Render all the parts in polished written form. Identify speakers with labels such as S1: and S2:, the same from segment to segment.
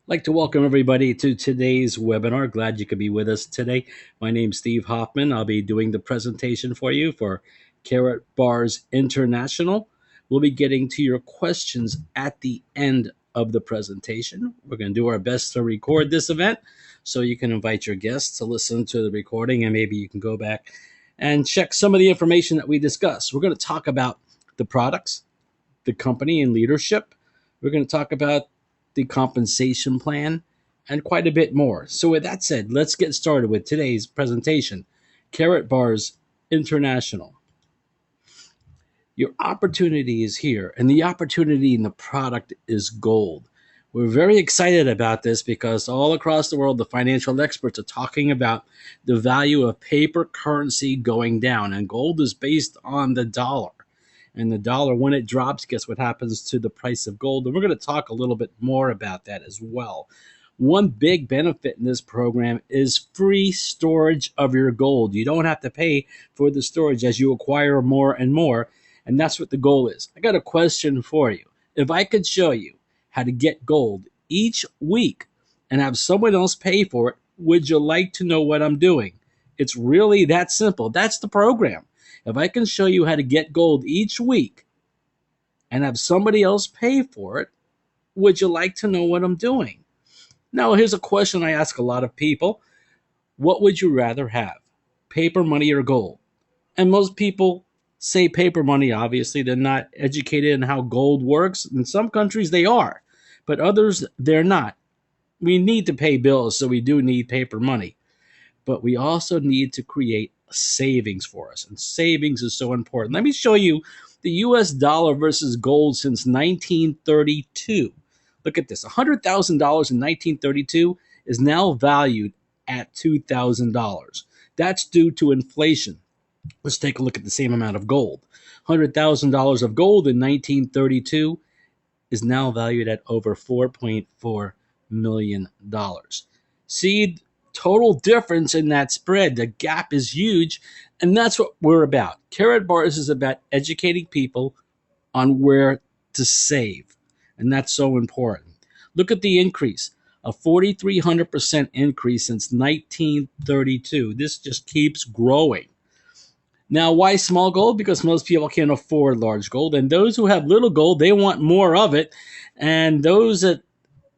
S1: I'd like to welcome everybody to today's webinar. Glad you could be with us today. My name's Steve Hoffman. I'll be doing the presentation for you for Karatbars International. We'll be getting to your questions at the end of the presentation. We're going to do our best to record this event so you can invite your guests to listen to the recording, and maybe you can go back and check some of the information that we discussed. We're going to talk about the products, the company, and leadership. We're going to talk about the compensation plan, and quite a bit more. So with that said, let's get started with today's presentation, Karatbars International. Your opportunity is here, and the opportunity in the product is gold. We're very excited about this because all across the world, the financial experts are talking about the value of paper currency going down, and gold is based on the dollar. And the dollar, when it drops, guess what happens to the price of gold? And we're going to talk a little bit more about that as well. One big benefit in this program is free storage of your gold. You don't have to pay for the storage as you acquire more and more. And that's what the goal is. I got a question for you. If I could show you how to get gold each week and have someone else pay for it, would you like to know what I'm doing? It's really that simple. That's the program. If I can show you how to get gold each week and have somebody else pay for it, would you like to know what I'm doing? Now, here's a question I ask a lot of people. What would you rather have, paper money or gold? And most people say paper money. Obviously, they're not educated in how gold works. In some countries, they are, but others, they're not. We need to pay bills, so we do need paper money. But we also need to create savings for us. And savings is so important. Let me show you the US dollar versus gold since 1932. Look at this. $100,000 in 1932 is now valued at $2,000. That's due to inflation. Let's take a look at the same amount of gold. $100,000 of gold in 1932 is now valued at over $4.4 million. See, total difference in that spread. The gap is huge, and that's what we're about. Karatbars is about educating people on where to save, and that's so important. Look at the increase, a 4,300% increase since 1932. This just keeps growing. Now, why small gold? Because most people can't afford large gold, and those who have little gold, they want more of it, and those that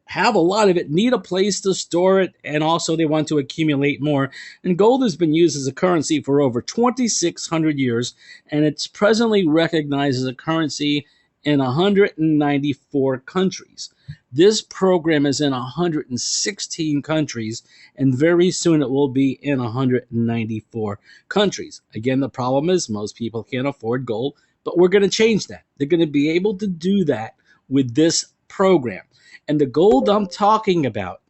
S1: have a lot of it need a place to store it, and also they want to accumulate more. And gold has been used as a currency for over 2,600 years, and it's presently recognized as a currency in 194 countries. This program is in 116 countries, and very soon it will be in 194 countries. Again, the problem is most people can't afford gold, but we're going to change that. They're going to be able to do that with this program. And the gold I'm talking about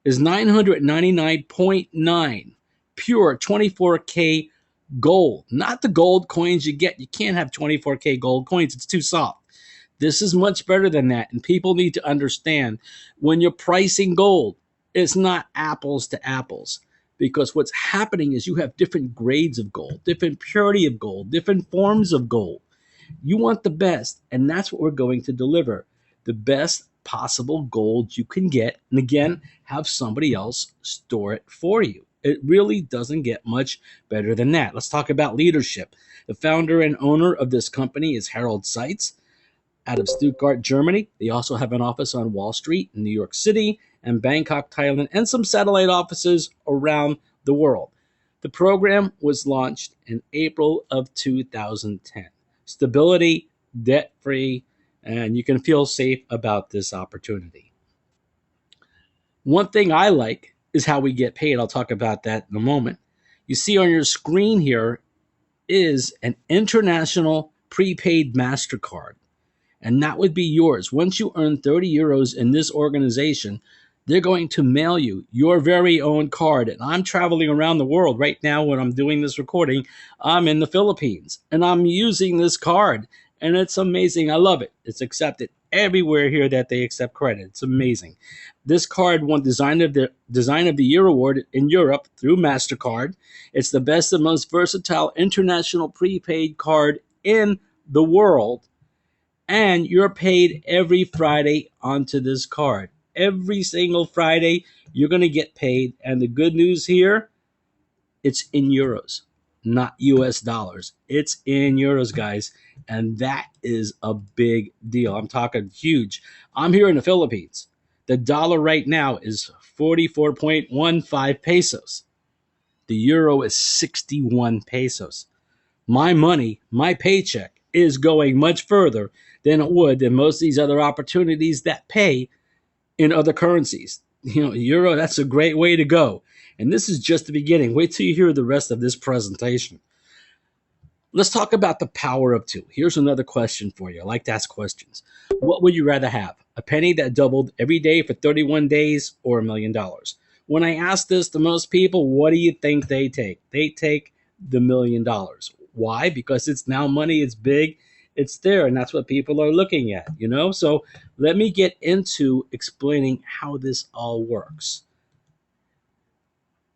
S1: is 999.9 pure 24K gold, not the gold coins you get. You can't have 24K gold coins. It's too soft. This is much better than that. And people need to understand when you're pricing gold, it's not apples to apples. Because what's happening is you have different grades of gold, different purity of gold, different forms of gold. You want the best, and that's what we're going to deliver. The best possible gold you can get, and again, have somebody else store it for you. It really doesn't get much better than that. Let's talk about leadership. The founder and owner of this company is Harold Seitz out of Stuttgart, Germany. They also have an office on Wall Street in New York City and Bangkok, Thailand, and some satellite offices around the world. The program was launched in April of 2010. Stability, debt-free, and you can feel safe about this opportunity. One thing I like is how we get paid. I'll talk about that in a moment. You see on your screen here is an international prepaid MasterCard, and that would be yours. Once you earn 30 euros in this organization, they're going to mail you your very own card. And I'm traveling around the world right now when I'm doing this recording. I'm in the Philippines, and I'm using this card. And it's amazing. I love it. It's accepted everywhere here that they accept credit. It's amazing. This card won Design of the Year award in Europe through MasterCard. It's the best and most versatile international prepaid card in the world. And you're paid every Friday onto this card. every single Friday, you're going to get paid. And the good news here, it's in euros, not US dollars. It's in euros, guys. And that is a big deal. I'm talking huge. I'm here in the Philippines. The dollar right now is 44.15 pesos. The euro is 61 pesos. My money, my paycheck is going much further than it would in most of these other opportunities that pay in other currencies. Euro, that's a great way to go. And this is just the beginning. Wait till you hear the rest of this presentation. Let's talk about the power of two. Here's another question for you. I like to ask questions. What would you rather have? A penny that doubled every day for 31 days or $1,000,000? When I ask this to most people, what do you think they take? They take the $1,000,000. Why? Because it's now money, it's big, it's there, and that's what people are looking at. So let me get into explaining how this all works.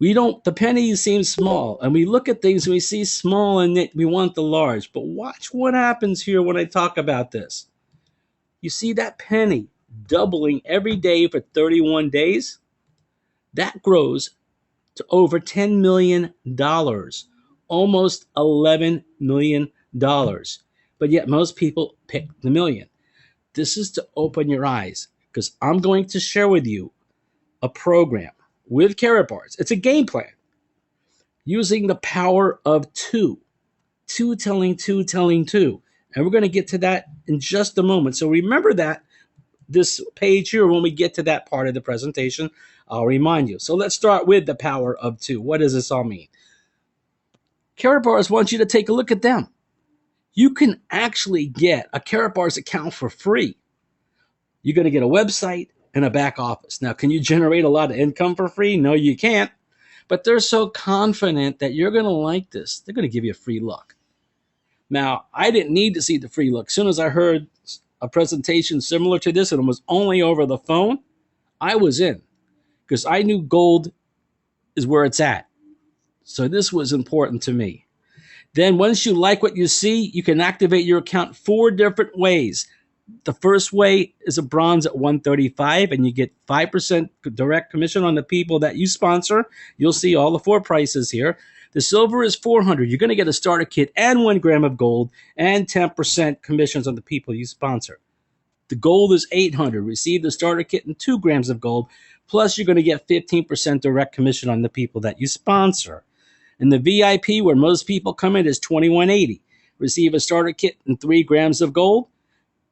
S1: The penny seems small, and we look at things and we see small and we want the large. But watch what happens here when I talk about this. You see that penny doubling every day for 31 days? That grows to over $10 million, almost $11 million. But yet most people pick the million. This is to open your eyes, because I'm going to share with you a program with Karatbars. It's a game plan using the power of two. Two telling two telling two. And we're going to get to that in just a moment. So remember that this page here, when we get to that part of the presentation, I'll remind you. So let's start with the power of two. What does this all mean? Karatbars wants you to take a look at them. You can actually get a Karatbars account for free. You're going to get a website and a back office. Now, can you generate a lot of income for free? No, you can't. But they're so confident that you're going to like this, they're going to give you a free look. Now, I didn't need to see the free look. As soon as I heard a presentation similar to this, and it was only over the phone, I was in, because I knew gold is where it's at. So this was important to me. Then once you like what you see, you can activate your account 4 different ways. The first way is a bronze at 135, and you get 5% direct commission on the people that you sponsor. You'll see all the 4 prices here. The silver is 400. You're going to get a starter kit and 1 gram of gold and 10% commissions on the people you sponsor. The gold is 800. Receive the starter kit and 2 grams of gold. Plus, you're going to get 15% direct commission on the people that you sponsor. And the VIP, where most people come in, is 2180. Receive a starter kit and 3 grams of gold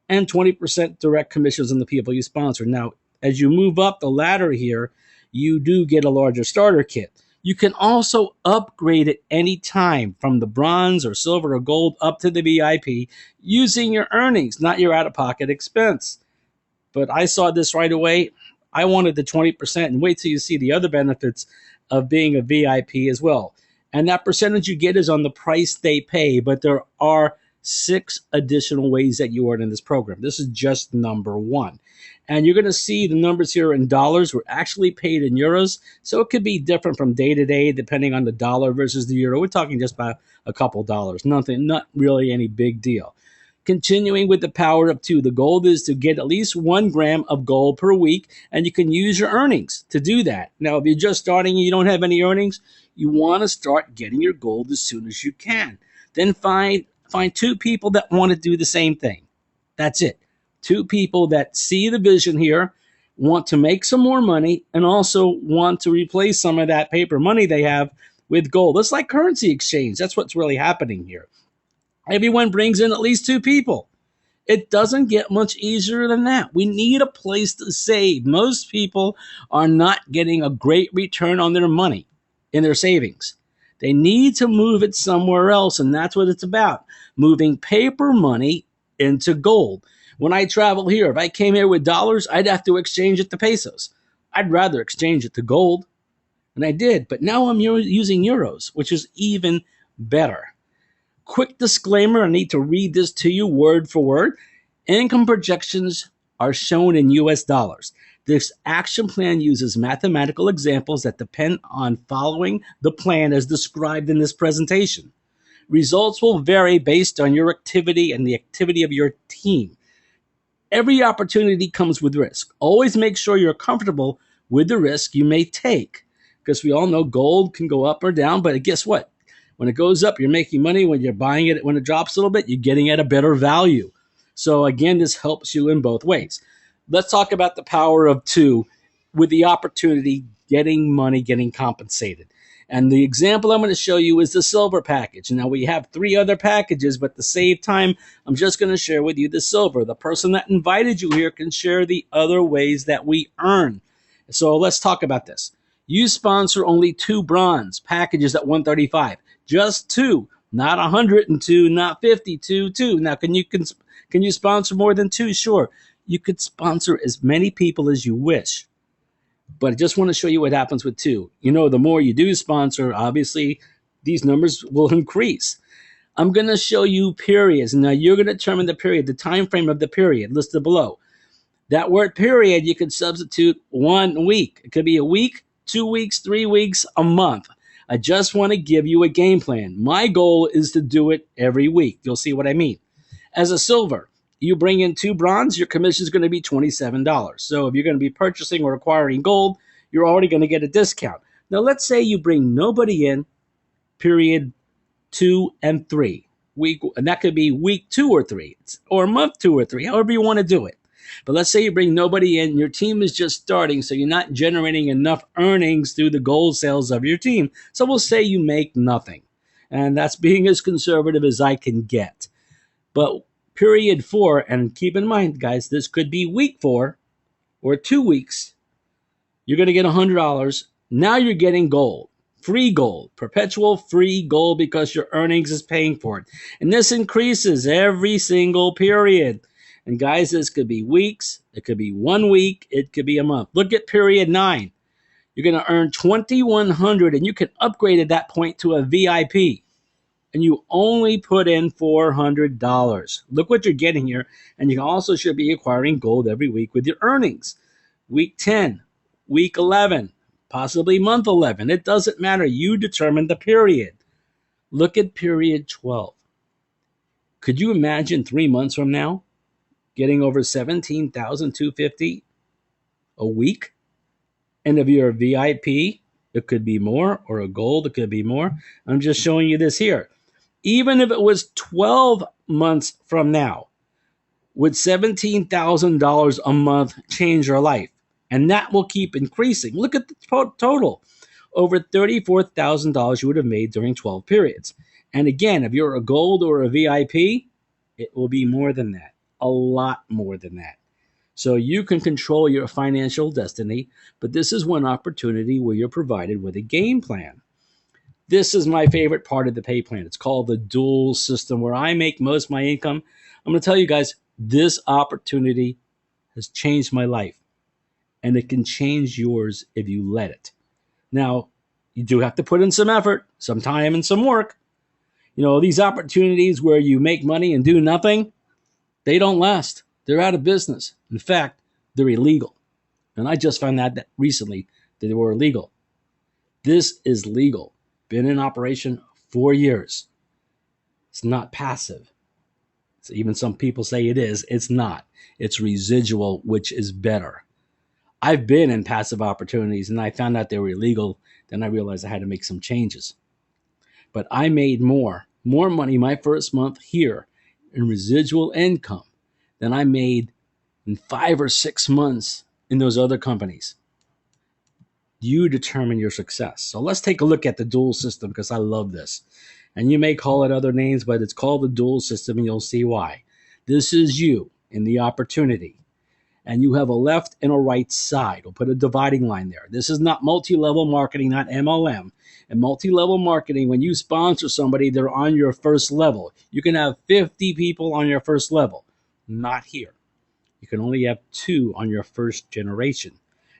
S1: and 20% direct commissions on the people you sponsor. Now, as you move up the ladder here, you do get a larger starter kit. You can also upgrade at any time from the bronze or silver or gold up to the VIP using your earnings, not your out-of-pocket expense. But I saw this right away. I wanted the 20%, and wait till you see the other benefits of being a VIP as well. And that percentage you get is on the price they pay, but there are 6 additional ways that you earn in this program. This is just number 1. And you're going to see the numbers here in dollars. We're actually paid in euros, so it could be different from day to day depending on the dollar versus the euro. We're talking just about a couple dollars, not really any big deal. Continuing with the power of 2, the goal is to get at least 1 gram of gold per week, and you can use your earnings to do that. Now, if you're just starting and you don't have any earnings, you want to start getting your gold as soon as you can. Then find 2 people that want to do the same thing. That's it. 2 people that see the vision here, want to make some more money, and also want to replace some of that paper money they have with gold. It's like currency exchange. That's what's really happening here. Everyone brings in at least 2 people. It doesn't get much easier than that. We need a place to save. Most people are not getting a great return on their money in their savings. They need to move it somewhere else, and that's what it's about, moving paper money into gold. When I travel here, if I came here with dollars, I'd have to exchange it to pesos. I'd rather exchange it to gold, and I did, but now I'm using euros, which is even better. Quick disclaimer, I need to read this to you word for word. Income projections are shown in US dollars. This action plan uses mathematical examples that depend on following the plan as described in this presentation. Results will vary based on your activity and the activity of your team. every opportunity comes with risk. Always make sure you're comfortable with the risk you may take, because we all know gold can go up or down, but guess what? When it goes up, you're making money. When you're buying it, when it drops a little bit, you're getting at a better value. So again, this helps you in both ways. Let's talk about the power of two with the opportunity, getting money, getting compensated. And the example I'm going to show you is the silver package. Now we have 3 other packages, but to save time, I'm just going to share with you the silver. The person that invited you here can share the other ways that we earn. So let's talk about this. You sponsor only 2 bronze packages at $135. Just 2, not 102, not 52, 2. Now, can you sponsor more than 2? Sure. You could sponsor as many people as you wish. But I just want to show you what happens with 2. You know, the more you do sponsor, obviously, these numbers will increase. I'm going to show you periods. Now, you're going to determine the period, the time frame of the period listed below. That word period, you could substitute 1 week. It could be a week, 2 weeks, 3 weeks, a month. I just want to give you a game plan. My goal is to do it every week. You'll see what I mean. As a silver, you bring in 2 bronze, your commission is going to be $27. So if you're going to be purchasing or acquiring gold, you're already going to get a discount. Now, let's say you bring nobody in, period 2 and 3. And that could be week 2 or 3, or month 2 or 3, however you want to do it. But let's say you bring nobody in, your team is just starting, so you're not generating enough earnings through the gold sales of your team. So we'll say you make nothing. And that's being as conservative as I can get. But period 4, and keep in mind, guys, this could be week 4 or 2 weeks. You're going to get $100. Now you're getting gold. Free gold, perpetual free gold, because your earnings is paying for it. And this increases every single period. And guys, this could be weeks, it could be 1 week, it could be a month. Look at period 9. You're going to earn $2,100, and you can upgrade at that point to a VIP. And you only put in $400. Look what you're getting here. And you also should be acquiring gold every week with your earnings. Week 10, week 11, possibly month 11. It doesn't matter. You determine the period. Look at period 12. Could you imagine 3 months from now getting over $17,250 a week? And if you're a VIP, it could be more, or a gold, it could be more. I'm just showing you this here. Even if it was 12 months from now, would $17,000 a month change your life? And that will keep increasing. Look at the total. Over $34,000 you would have made during 12 periods. And again, if you're a gold or a VIP, it will be more than that. A lot more than that. So you can control your financial destiny, but this is one opportunity where you're provided with a game plan. This is my favorite part of the pay plan. It's called the dual system, where I make most of my income. I'm going to tell you guys, this opportunity has changed my life, and it can change yours if you let it. Now, you do have to put in some effort, some time, and some work. You know, these opportunities where you make money and do nothing, they don't last. They're out of business. In fact, they're illegal. And I just found that recently that they were illegal. This is legal. Been in operation 4 years. It's not passive. So even some people say it is. It's not. It's residual, which is better. I've been in passive opportunities, and I found out they were illegal. Then I realized I had to make some changes. But I made more money my first month here in residual income than I made in 5 or 6 months in those other companies. You determine your success. So let's take a look at the dual system, because I love this. And you may call it other names, but it's called the dual system, and you'll see why. This is you in the opportunity. And you have a left and a right side. We'll put a dividing line there. This is not multi-level marketing, not MLM. And multi-level marketing, when you sponsor somebody, they're on your first level. You can have 50 people on your first level. Not here. You can only have 2 on your first generation.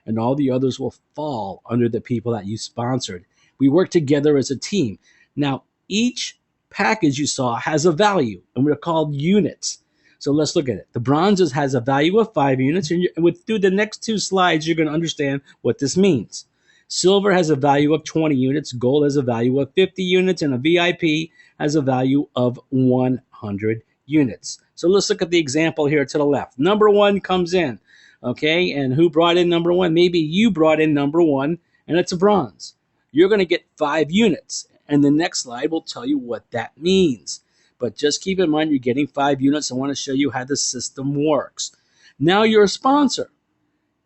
S1: And all the others will fall under the people that you sponsored. We work together as a team. Now, each package you saw has a value, and we're called units. So let's look at it. The bronzes has a value of 5 units, and through the next 2 slides, you're going to understand what this means. Silver has a value of 20 units, gold has a value of 50 units, and a VIP has a value of 100 units. So let's look at the example here to the left. Number one comes in, okay? And who brought in number one? Maybe you brought in number one, and it's a bronze. You're going to get 5 units. And the next slide will tell you what that means. But just keep in mind you're getting 5 units. I want to show you how the system works. Now you're a sponsor.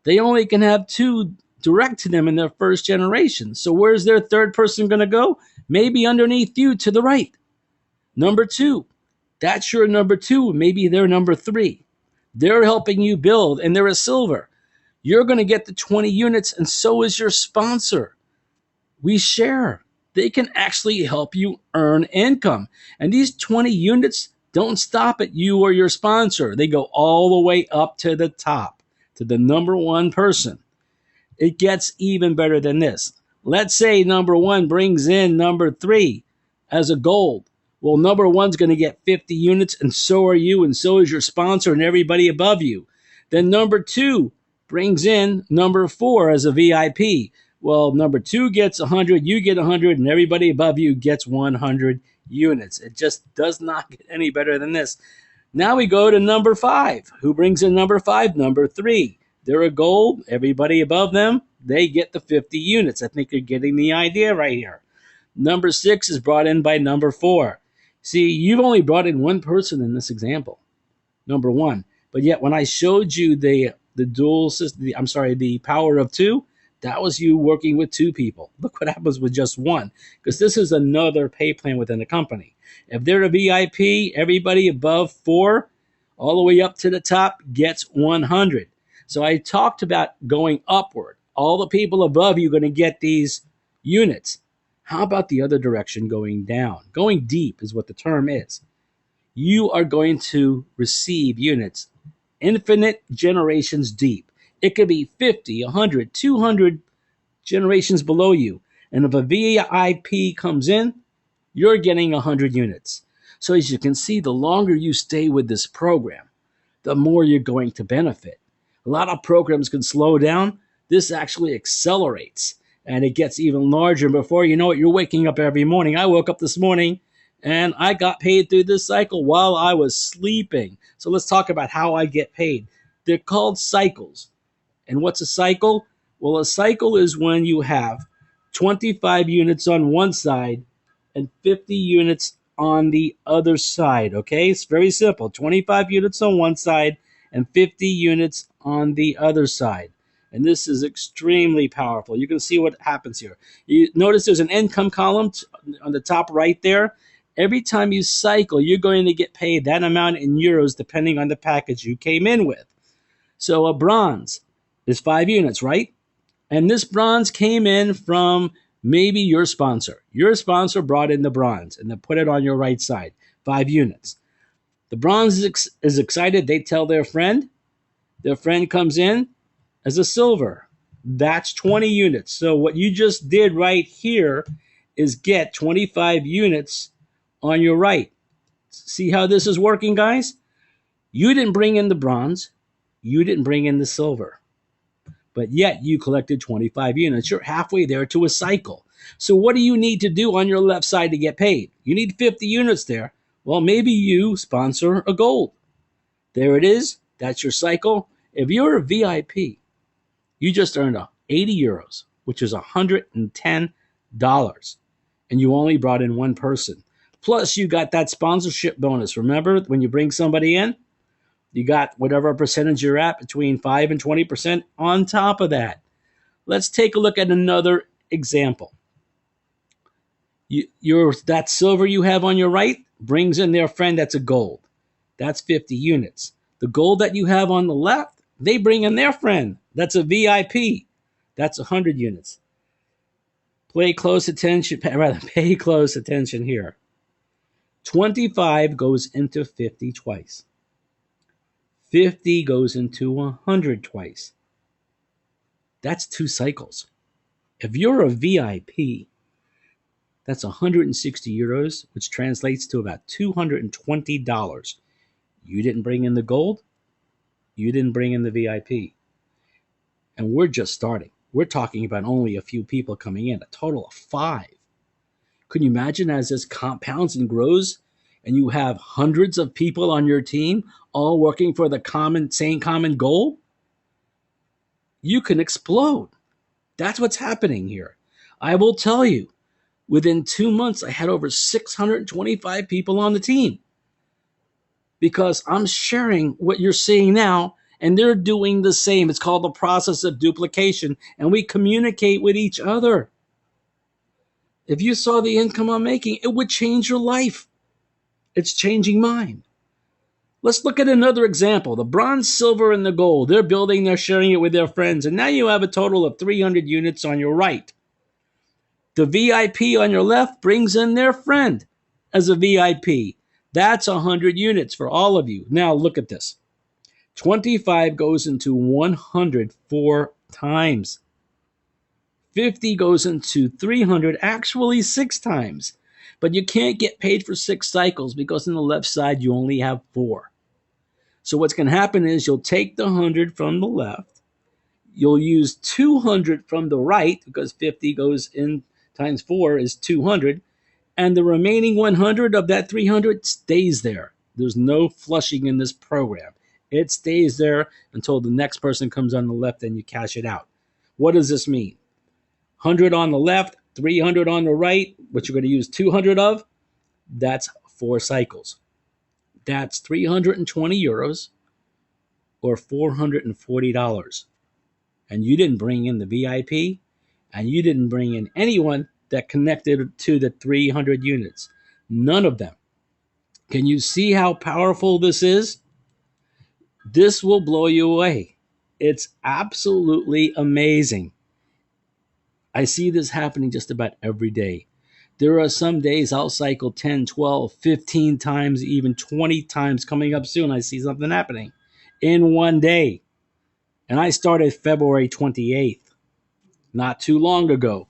S1: They only can have 2 direct to them in their first generation. So where's their third person going to go? Maybe underneath you to the right. Number 2. That's your number 2. Maybe they're number 3. They're helping you build, and they're a silver. You're going to get the 20 units, and so is your sponsor. We share. They can actually help you earn income. And these 20 units don't stop at you or your sponsor. They go all the way up to the top, to the number 1 person. It gets even better than this. Let's say number 1 brings in number 3 as a gold. Well, number 1's going to get 50 units, and so are you, and so is your sponsor and everybody above you. Then number 2 brings in number 4 as a VIP. Well, number 2 gets 100, you get 100, and everybody above you gets 100 units. It just does not get any better than this. Now we go to number 5. Who brings in number 5? Number 3. They're a gold. Everybody above them, they get the 50 units. I think you're getting the idea right here. Number 6 is brought in by number 4. See, you've only brought in 1 person in this example, number 1. But yet when I showed you the dual system, the power of 2, that was you working with 2 people. Look what happens with just 1, because this is another pay plan within the company. If they're a VIP, everybody above 4, all the way up to the top, gets 100. So I talked about going upward. All the people above you are going to get these units. How about the other direction, going down? Going deep is what the term is. You are going to receive units infinite generations deep. It could be 50, 100, 200 generations below you. And if a VIP comes in, you're getting 100 units. So as you can see, the longer you stay with this program, the more you're going to benefit. A lot of programs can slow down. This actually accelerates, and it gets even larger. And before you know it, you're waking up every morning. I woke up this morning, and I got paid through this cycle while I was sleeping. So let's talk about how I get paid. They're called cycles. And what's a cycle? Well, a cycle is when you have 25 units on one side and 50 units on the other side, okay? It's very simple. 25 units on one side and 50 units on the other side. And this is extremely powerful. You can see what happens here. You notice there's an income column on the top right there. Every time you cycle, you're going to get paid that amount in euros depending on the package you came in with. So a bronze is 5 units, right? And this bronze came in from maybe your sponsor. Your sponsor brought in the bronze and then put it on your right side, 5 units. The bronze is excited. They tell their friend. Their friend comes in as a silver. That's 20 units. So what you just did right here is get 25 units on your right. See how this is working, guys? You didn't bring in the bronze. You didn't bring in the silver. But yet you collected 25 units. You're halfway there to a cycle. So what do you need to do on your left side to get paid? You need 50 units there. Well, maybe you sponsor a gold. There it is. That's your cycle. If you're a VIP, you just earned 80 euros, which is $110, and you only brought in 1 person. Plus, you got that sponsorship bonus. Remember, when you bring somebody in, you got whatever percentage you're at, between 5 and 20% on top of that. Let's take a look at another example. That silver you have on your right brings in their friend that's a gold. That's 50 units. The gold that you have on the left, they bring in their friend. That's a VIP. That's 100 units. Pay close attention here. 25 goes into 50 twice. 50 goes into 100 twice. That's 2 cycles. If you're a VIP, that's 160 euros, which translates to about $220. You didn't bring in the gold. You didn't bring in the VIP. And we're just starting. We're talking about only a few people coming in, a total of 5. Could you imagine as this compounds and grows and you have hundreds of people on your team all working for the same common goal, you can explode. That's what's happening here. I will tell you, within 2 months, I had over 625 people on the team because I'm sharing what you're seeing now, and they're doing the same. It's called the process of duplication, and we communicate with each other. If you saw the income I'm making, it would change your life. It's changing mine. Let's look at another example. The bronze, silver, and the gold. They're building, they're sharing it with their friends, and now you have a total of 300 units on your right. The VIP on your left brings in their friend as a VIP. That's 100 units for all of you. Now look at this. 25 goes into 100 4 times. 50 goes into 300, actually 6 times. But you can't get paid for 6 cycles because on the left side you only have 4. So what's going to happen is you'll take the 100 from the left. You'll use 200 from the right because 50 goes in times 4 is 200. And the remaining 100 of that 300 stays there. There's no flushing in this program. It stays there until the next person comes on the left and you cash it out. What does this mean? 100 on the left, 300 on the right, which you're going to use 200 of, that's 4 cycles. That's 320 euros or $440. And you didn't bring in the VIP, and you didn't bring in anyone that connected to the 300 units. None of them. Can you see how powerful this is? This will blow you away. It's absolutely amazing. I see this happening just about every day. There are some days I'll cycle 10, 12, 15 times, even 20 times coming up soon. I see something happening in one day. And I started February 28th, not too long ago.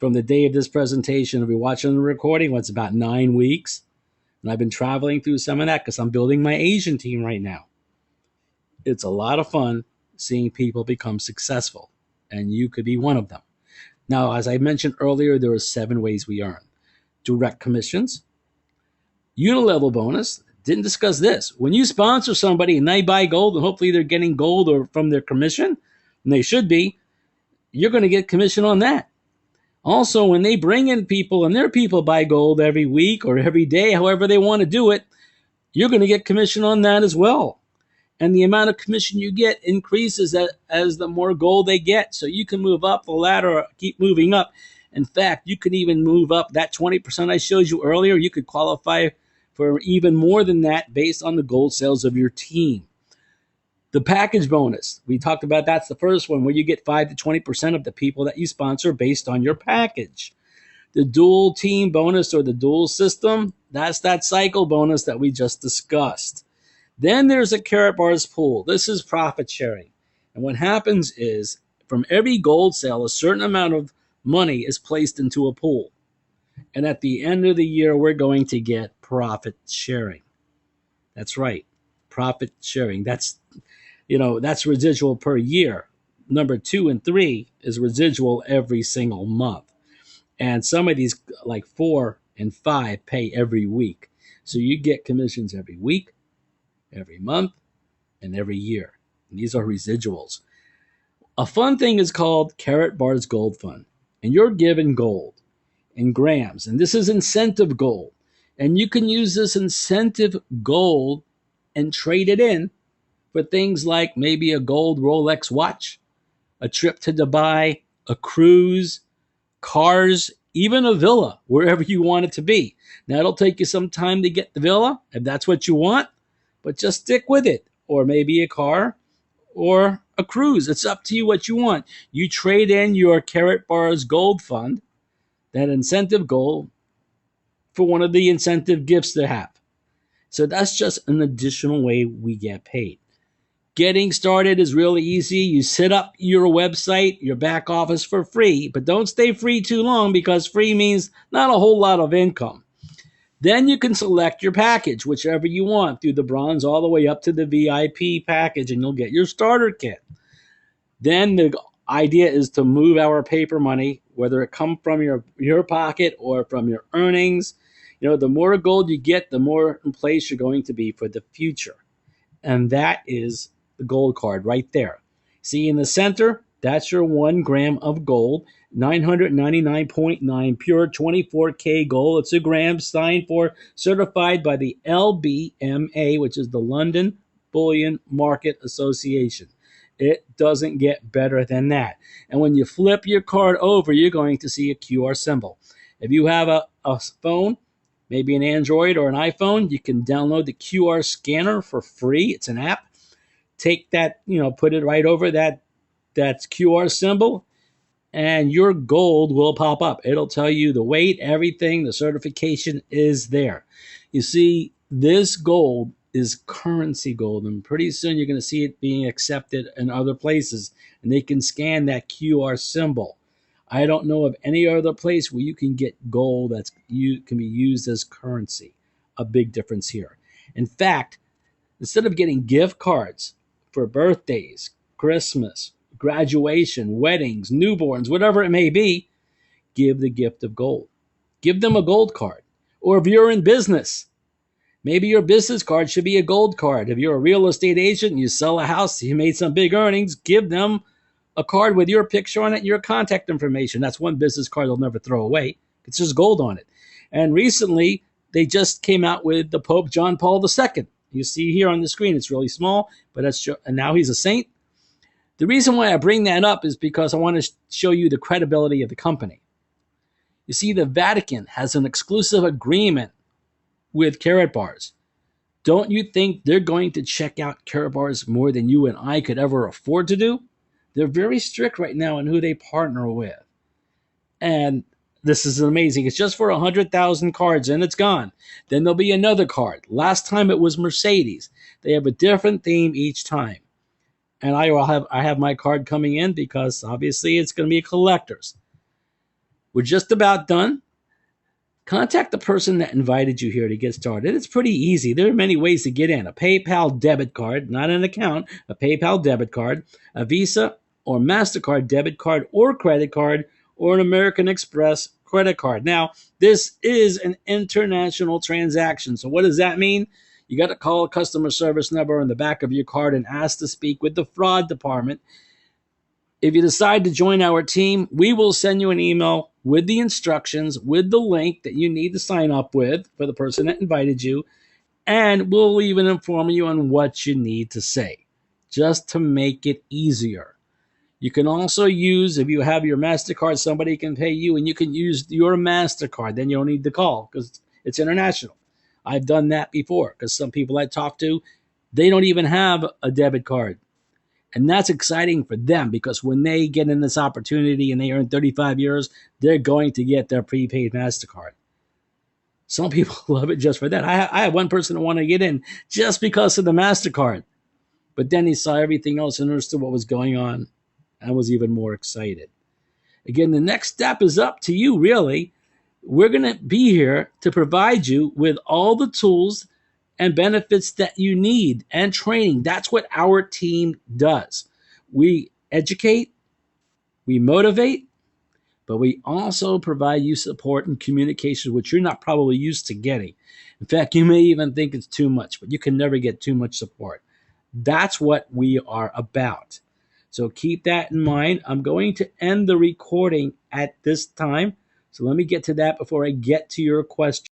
S1: From the day of this presentation, if you're watching the recording, it's about 9 weeks. And I've been traveling through some of that because I'm building my Asian team right now. It's a lot of fun seeing people become successful, and you could be one of them. Now, as I mentioned earlier, there are 7 ways we earn. Direct commissions, unilevel bonus. Didn't discuss this. When you sponsor somebody and they buy gold, and hopefully they're getting gold or from their commission, and they should be, you're going to get commission on that. Also, when they bring in people and their people buy gold every week or every day, however they want to do it, you're going to get commission on that as well. And the amount of commission you get increases as the more gold they get. So you can move up the ladder or keep moving up. In fact, you can even move up that 20% I showed you earlier. You could qualify for even more than that based on the gold sales of your team. The package bonus, we talked about, that's the first one where you get 5 to 20% of the people that you sponsor based on your package. The dual team bonus or the dual system, that's that cycle bonus that we just discussed. Then there's a Karatbars pool. This is profit sharing. And what happens is from every gold sale, a certain amount of money is placed into a pool. And at the end of the year, we're going to get profit sharing. That's right. Profit sharing. That's residual per year. Number 2 and 3 is residual every single month. And some of these, like 4 and 5, pay every week. So you get commissions every week, every month, and every year. And these are residuals. A fun thing is called Karatbars Gold Fund. And you're given gold in grams. And this is incentive gold. And you can use this incentive gold and trade it in for things like maybe a gold Rolex watch, a trip to Dubai, a cruise, cars, even a villa, wherever you want it to be. Now, it'll take you some time to get the villa, if that's what you want, but just stick with it. Or maybe a car or a cruise. It's up to you what you want. You trade in your Karatbars Gold Fund, that incentive gold, for one of the incentive gifts they have. So that's just an additional way we get paid. Getting started is really easy. You set up your website, your back office for free, but don't stay free too long because free means not a whole lot of income. Then you can select your package, whichever you want, through the bronze all the way up to the VIP package, and you'll get your starter kit. Then the idea is to move our paper money, whether it come from your pocket or from your earnings. The more gold you get, the more in place you're going to be for the future. And that is the gold card right there. See in the center, that's your 1 gram of gold, 999.9 pure 24K gold. It's a gram signed for, certified by the LBMA, which is the London Bullion Market Association. It doesn't get better than that. And when you flip your card over, you're going to see a QR symbol. If you have a phone, maybe an Android or an iPhone, you can download the QR scanner for free. It's an app. Take that, put it right over that QR symbol, and your gold will pop up. It'll tell you the weight, everything, the certification is there. You see, this gold is currency gold, and pretty soon you're going to see it being accepted in other places, and they can scan that QR symbol. I don't know of any other place where you can get gold that can be used as currency. A big difference here. In fact, instead of getting gift cards for birthdays, Christmas, graduation, weddings, newborns, whatever it may be, give the gift of gold. Give them a gold card. Or if you're in business, maybe your business card should be a gold card. If you're a real estate agent and you sell a house, you made some big earnings, give them a card with your picture on it and your contact information. That's one business card they'll never throw away. It's just gold on it. And recently, they just came out with the Pope John Paul II. You see here on the screen, it's really small, but and now he's a saint. The reason why I bring that up is because I want to show you the credibility of the company. You see, the Vatican has an exclusive agreement with Karatbars. Don't you think they're going to check out Karatbars more than you and I could ever afford to do? They're very strict right now on who they partner with. And this is amazing. It's just for 100,000 cards and it's gone. Then there'll be another card. Last time it was Mercedes. They have a different theme each time. And I have my card coming in because obviously it's going to be a collector's. We're just about done. Contact the person that invited you here to get started. It's pretty easy. There are many ways to get in. A PayPal debit card, not an account, a PayPal debit card, a Visa or MasterCard debit card or credit card, or an American Express credit card. Now, this is an international transaction. So what does that mean? You got to call a customer service number on the back of your card and ask to speak with the fraud department. If you decide to join our team, we will send you an email with the instructions, with the link that you need to sign up with for the person that invited you, and we'll even inform you on what you need to say, just to make it easier. You can also use, if you have your MasterCard, somebody can pay you, and you can use your MasterCard. Then you don't need to call because it's international. I've done that before because some people I talk to, they don't even have a debit card. And that's exciting for them because when they get in this opportunity and they earn 35 years, they're going to get their prepaid MasterCard. Some people love it just for that. I have one person who wanted to get in just because of the MasterCard. But then he saw everything else and understood what was going on and was even more excited. Again, the next step is up to you, really. We're going to be here to provide you with all the tools and benefits that you need and training. That's what our team does. We educate, we motivate, but we also provide you support and communication, which you're not probably used to getting. In fact, you may even think it's too much, but you can never get too much support. That's what we are about. So keep that in mind. I'm going to end the recording at this time. So let me get to that before I get to your question.